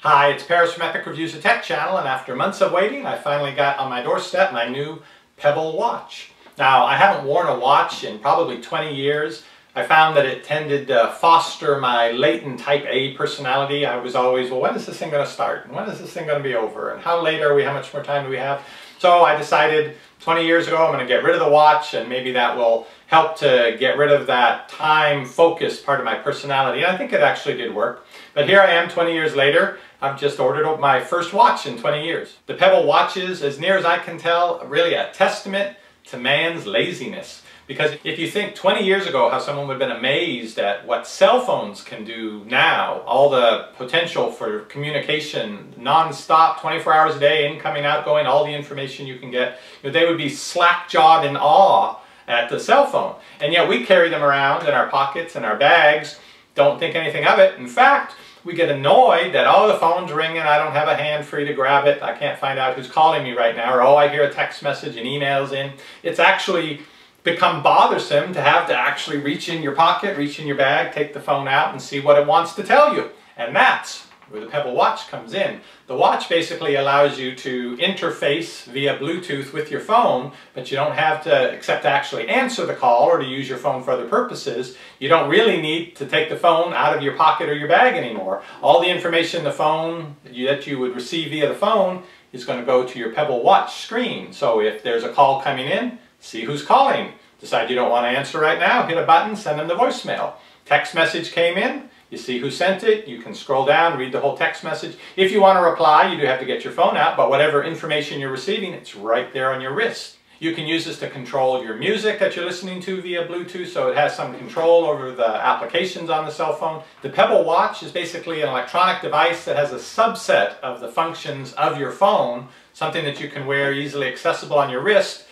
Hi, it's Paris from Epic Reviews, a tech channel, and after months of waiting, I finally got on my doorstep my new Pebble watch. Now, I haven't worn a watch in probably 20 years. I found that it tended to foster my latent type A personality. I was always, well, when is this thing going to start? And when is this thing going to be over? And how late are we? How much more time do we have? So I decided 20 years ago I'm going to get rid of the watch, and maybe that will help to get rid of that time-focused part of my personality. And I think it actually did work. But here I am 20 years later. I've just ordered my first watch in 20 years. The Pebble watch is, as near as I can tell, really a testament to man's laziness. Because if you think 20 years ago how someone would have been amazed at what cell phones can do now, all the potential for communication non-stop, 24 hours a day, incoming, outgoing, all the information you can get, they would be slack-jawed in awe at the cell phone. And yet we carry them around in our pockets and our bags, don't think anything of it. In fact, we get annoyed that, oh, the phone's ringing, I don't have a hand free to grab it, I can't find out who's calling me right now, or oh, I hear a text message and emails in. It's actually become bothersome to have to actually reach in your pocket, reach in your bag, take the phone out and see what it wants to tell you. And that's where the Pebble watch comes in. The watch basically allows you to interface via Bluetooth with your phone, but you don't have to, except to actually answer the call or to use your phone for other purposes. You don't really need to take the phone out of your pocket or your bag anymore. All the information the phone that you would receive via the phone is going to go to your Pebble watch screen. So if there's a call coming in, see who's calling. Decide you don't want to answer right now, hit a button, send them the voicemail. Text message came in, you see who sent it, you can scroll down, read the whole text message. If you want to reply, you do have to get your phone out, but whatever information you're receiving, it's right there on your wrist. You can use this to control your music that you're listening to via Bluetooth, so it has some control over the applications on the cell phone. The Pebble watch is basically an electronic device that has a subset of the functions of your phone, something that you can wear easily accessible on your wrist.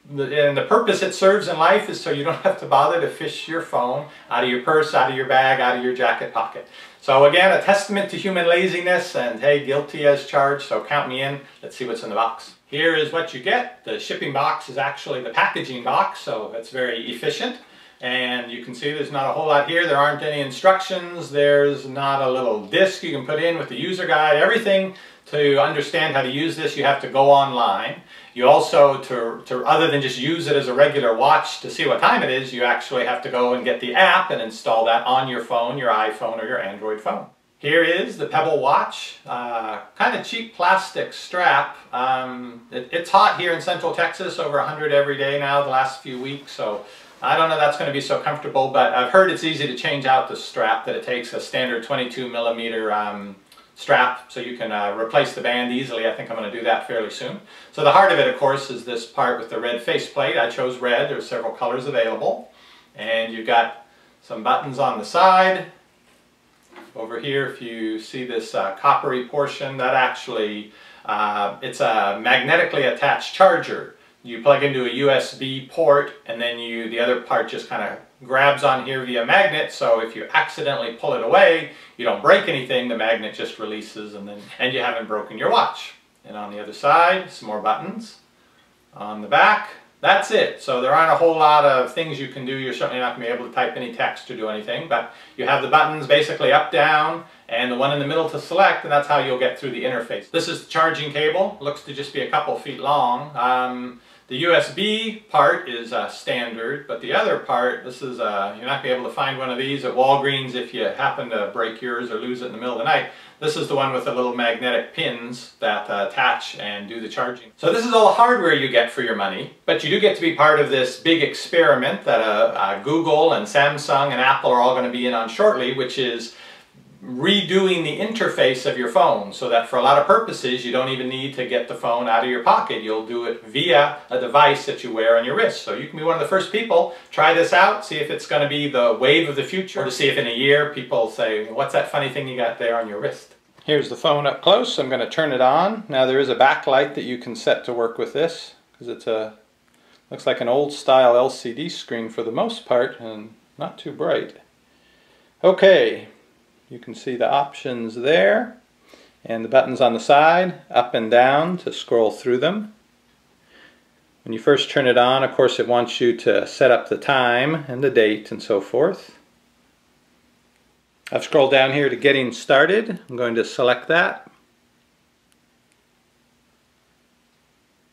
And the purpose it serves in life is so you don't have to bother to fish your phone out of your purse, out of your bag, out of your jacket pocket. So again, a testament to human laziness, and hey, guilty as charged, so count me in. Let's see what's in the box. Here is what you get. The shipping box is actually the packaging box, so it's very efficient. And you can see there's not a whole lot here. There aren't any instructions. There's not a little disc you can put in with the user guide. Everything to understand how to use this, you have to go online. You also, other than just use it as a regular watch to see what time it is, you actually have to go and get the app and install that on your phone, your iPhone or your Android phone. Here is the Pebble watch, kind of cheap plastic strap. It's hot here in Central Texas, over 100 every day now the last few weeks, so I don't know that's going to be so comfortable, but I've heard it's easy to change out the strap, that it takes a standard 22 millimeter strap, so you can replace the band easily. I think I'm going to do that fairly soon. So the heart of it, of course, is this part with the red faceplate. I chose red. There's several colors available. And you've got some buttons on the side. Over here, if you see this coppery portion, that actually, it's a magnetically attached charger. You plug into a USB port, and then the other part just kind of grabs on here via magnet, so if you accidentally pull it away, you don't break anything, the magnet just releases, and you haven't broken your watch. And on the other side, some more buttons. On the back, that's it. So there aren't a whole lot of things you can do. You're certainly not going to be able to type any text or do anything, but you have the buttons basically up, down, and the one in the middle to select, and that's how you'll get through the interface. This is the charging cable. It looks to just be a couple feet long. The USB part is standard, but the other part, this is, you're not going to be able to find one of these at Walgreens if you happen to break yours or lose it in the middle of the night. This is the one with the little magnetic pins that attach and do the charging. So this is all the hardware you get for your money, but you do get to be part of this big experiment that Google and Samsung and Apple are all going to be in on shortly, which is redoing the interface of your phone, so that for a lot of purposes you don't even need to get the phone out of your pocket. You'll do it via a device that you wear on your wrist. So you can be one of the first people, try this out, see if it's going to be the wave of the future, or to see if in a year people say, what's that funny thing you got there on your wrist? Here's the phone up close. I'm going to turn it on. Now there is a backlight that you can set to work with this, because it's looks like an old style LCD screen for the most part, and not too bright. Okay. You can see the options there, and the buttons on the side, up and down to scroll through them. When you first turn it on, of course, it wants you to set up the time and the date and so forth. I've scrolled down here to Getting Started. I'm going to select that.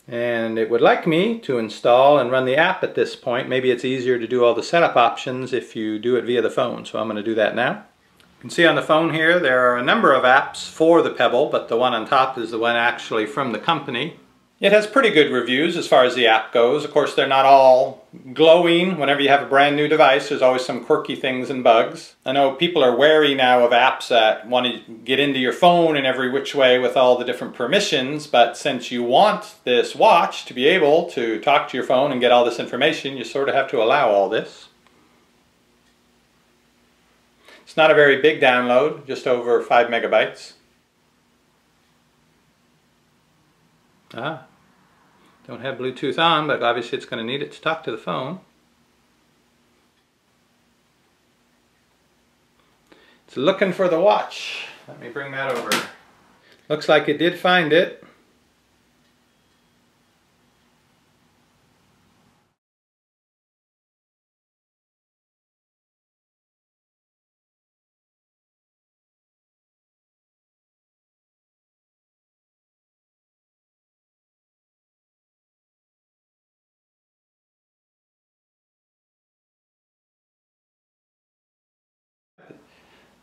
And it would like me to install and run the app at this point. Maybe it's easier to do all the setup options if you do it via the phone, so I'm going to do that now. You can see on the phone here there are a number of apps for the Pebble, but the one on top is the one actually from the company. It has pretty good reviews as far as the app goes. Of course, they're not all glowing. Whenever you have a brand new device, there's always some quirky things and bugs. I know people are wary now of apps that want to get into your phone in every which way with all the different permissions, but since you want this watch to be able to talk to your phone and get all this information, you sort of have to allow all this. It's not a very big download, just over 5 megabytes. Don't have Bluetooth on, but obviously it's going to need it to talk to the phone. It's looking for the watch. Let me bring that over. Looks like it did find it.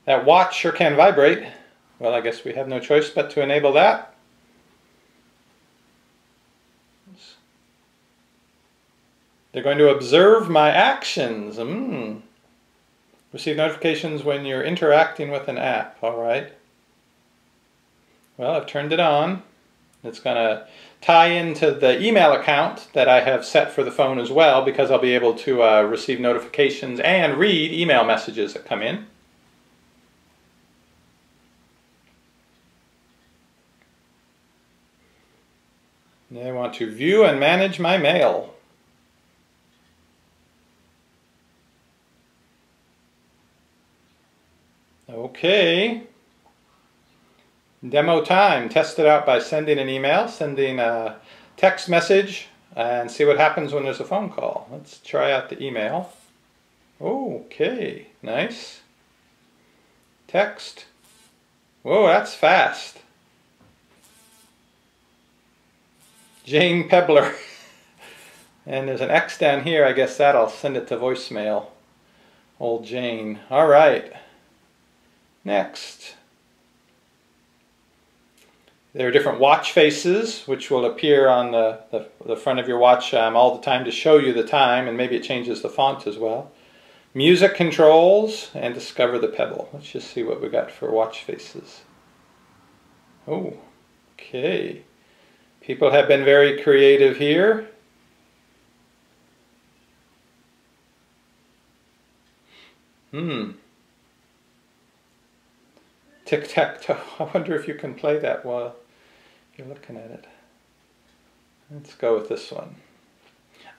That watch sure can vibrate. Well, I guess we have no choice but to enable that. They're going to observe my actions. Receive notifications when you're interacting with an app. All right. Well, I've turned it on. It's going to tie into the email account that I have set for the phone as well, because I'll be able to receive notifications and read email messages that come in. I want to view and manage my mail. Okay. Demo time. Test it out by sending an email, sending a text message, and see what happens when there's a phone call. Let's try out the email. Okay, nice. Text. Whoa, that's fast. Jane Pebbler. And there's an X down here. I guess that'll send it to voicemail. Old Jane. All right. Next. There are different watch faces which will appear on the front of your watch all the time to show you the time, and maybe it changes the font as well. Music controls, and discover the Pebble. Let's just see what we got for watch faces. Oh, okay. People have been very creative here. Tic-tac-toe. I wonder if you can play that while you're looking at it. Let's go with this one.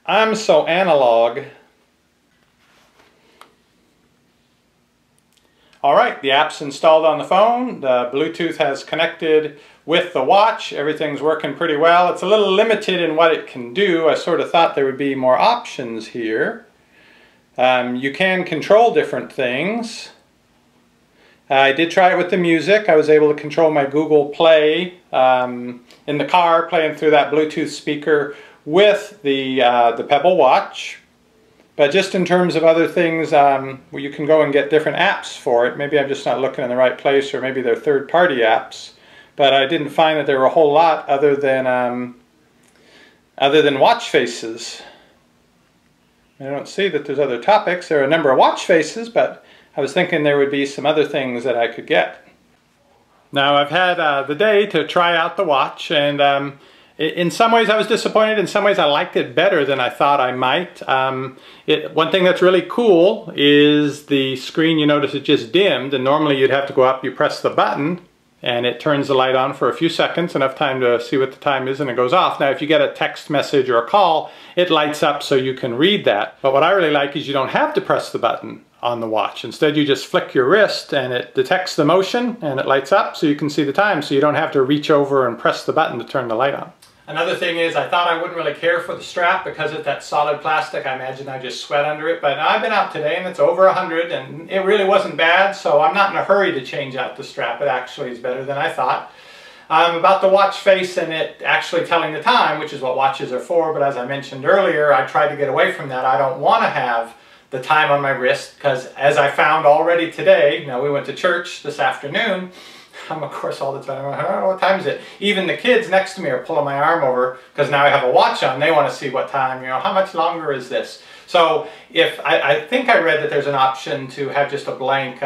I'm so analog. Alright, the app's installed on the phone. The Bluetooth has connected with the watch. Everything's working pretty well. It's a little limited in what it can do. I sort of thought there would be more options here. You can control different things. I did try it with the music. I was able to control my Google Play in the car, playing through that Bluetooth speaker with the Pebble watch. But just in terms of other things, where you can go and get different apps for it. Maybe I'm just not looking in the right place, or maybe they're third-party apps. But I didn't find that there were a whole lot other than watch faces. I don't see that there's other topics. There are a number of watch faces, but I was thinking there would be some other things that I could get. Now I've had the day to try out the watch, and in some ways I was disappointed. In some ways I liked it better than I thought I might. One thing that's really cool is the screen. You notice it just dimmed, and normally you'd have to go up, you press the button, and it turns the light on for a few seconds, enough time to see what the time is, and it goes off. Now if you get a text message or a call, it lights up so you can read that. But what I really like is you don't have to press the button on the watch. Instead you just flick your wrist and it detects the motion and it lights up so you can see the time, so you don't have to reach over and press the button to turn the light on. Another thing is I thought I wouldn't really care for the strap because it's that solid plastic. I imagine I just sweat under it, but I've been out today and it's over 100 and it really wasn't bad, so I'm not in a hurry to change out the strap. It actually is better than I thought. About the watch face and it actually telling the time, which is what watches are for, but as I mentioned earlier, I tried to get away from that. I don't want to have the time on my wrist because, as I found already today, now we went to church this afternoon, I'm of course all the time, oh, what time is it? Even the kids next to me are pulling my arm over because now I have a watch on. They want to see what time, how much longer is this? So if I think I read that there's an option to have just a blank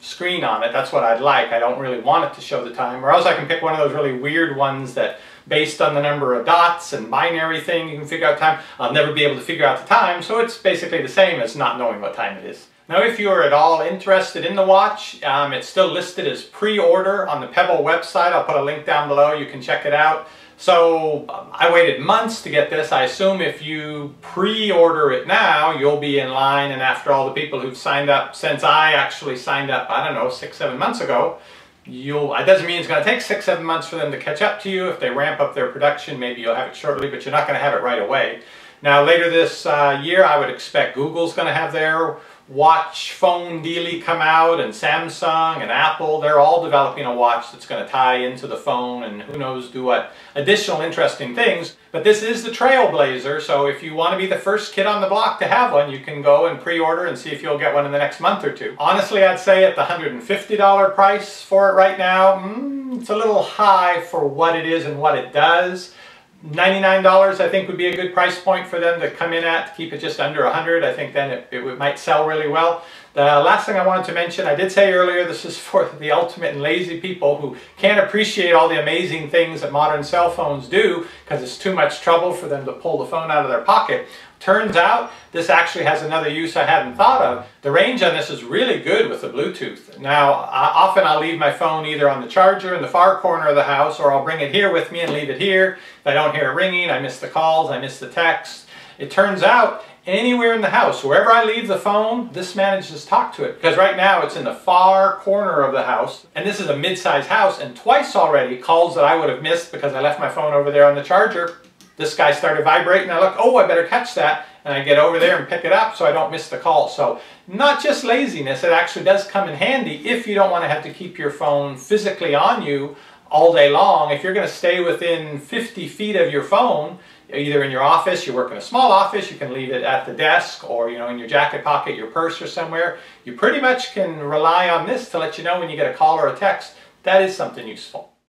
screen on it. That's what I'd like. I don't really want it to show the time, or else I can pick one of those really weird ones that based on the number of dots and binary thing you can figure out time. I'll never be able to figure out the time, so it's basically the same as not knowing what time it is. Now if you're at all interested in the watch, it's still listed as pre-order on the Pebble website. I'll put a link down below, you can check it out. So I waited months to get this. I assume if you pre-order it now, you'll be in line, and after all the people who've signed up, since I actually signed up, I don't know, 6-7 months ago, it doesn't mean it's going to take 6-7 months for them to catch up to you. If they ramp up their production, maybe you'll have it shortly, but you're not going to have it right away. Now later this year, I would expect Google's going to have their watch phone dealie come out, and Samsung and Apple, they're all developing a watch that's going to tie into the phone and who knows do what additional interesting things. But this is the trailblazer, so if you want to be the first kid on the block to have one, you can go and pre-order and see if you'll get one in the next month or two. Honestly, I'd say at the $150 price for it right now, it's a little high for what it is and what it does. $99 I think would be a good price point for them to come in at, to keep it just under 100. I think then it might sell really well. The last thing I wanted to mention, I did say earlier, this is for the ultimate and lazy people who can't appreciate all the amazing things that modern cell phones do because it's too much trouble for them to pull the phone out of their pocket. Turns out this actually has another use I hadn't thought of. The range on this is really good with the Bluetooth. Now, often I'll leave my phone either on the charger in the far corner of the house, or I'll bring it here with me and leave it here. If I don't hear it ringing, I miss the calls, I miss the texts. It turns out anywhere in the house, wherever I leave the phone, this manages to talk to it. Because right now it's in the far corner of the house, and this is a mid-sized house, and twice already calls that I would have missed because I left my phone over there on the charger. This guy started vibrating, I look, oh, I better catch that, and I get over there and pick it up so I don't miss the call. So not just laziness, it actually does come in handy if you don't want to have to keep your phone physically on you all day long. If you're going to stay within 50 feet of your phone, either in your office, you work in a small office, you can leave it at the desk, or in your jacket pocket, your purse, or somewhere, you pretty much can rely on this to let you know when you get a call or a text. That is something useful.